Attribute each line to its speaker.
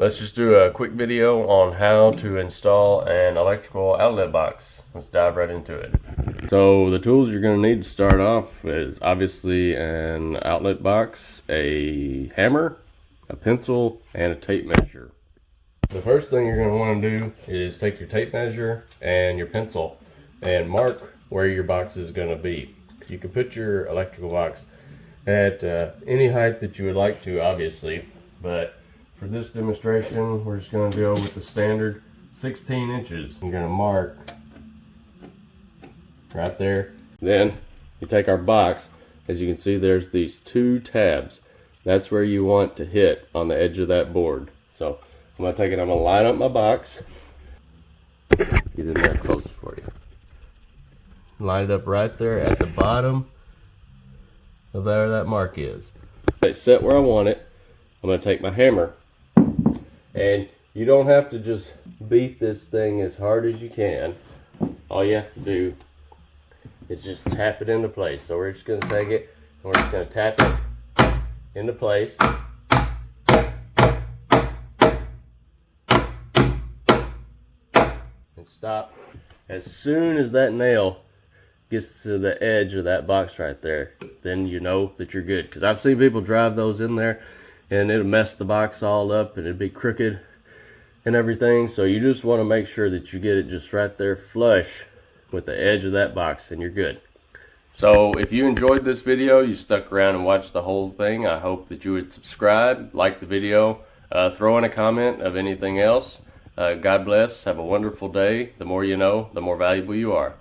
Speaker 1: Let's just do a quick video on how to install an electrical outlet box. Let's dive right into it. So the tools you're going to need to start off is obviously an outlet box, a hammer, a pencil, and a tape measure. The first thing you're going to want to do is take your tape measure and your pencil and mark where your box is going to be. You can put your electrical box at any height that you would like to, obviously, but for this demonstration we're just going to go with the standard 16 inches. You're going to mark right there. Then you take our box. As you can see, there's these two tabs. That's where you want to hit on the edge of that board. So I'm going to take it, I'm going to line up my box. Get in there close for you. Line it up right there at the bottom of where that mark is. It's set where I want it. I'm going to take my hammer, and you don't have to just beat this thing as hard as you can. All you have to do is just tap it into place. So we're just going to take it and we're just going to tap it into place. And stop. As soon as that nail gets to the edge of that box right there, then you know that you're good. Because I've seen people drive those in there and it'll mess the box all up and it'd be crooked and everything. So you just want to make sure that you get it just right there flush with the edge of that box and you're good. So if you enjoyed this video, you stuck around and watched the whole thing, I hope that you would subscribe, like the video, throw in a comment of anything else. God bless. Have a wonderful day. The more you know, the more valuable you are.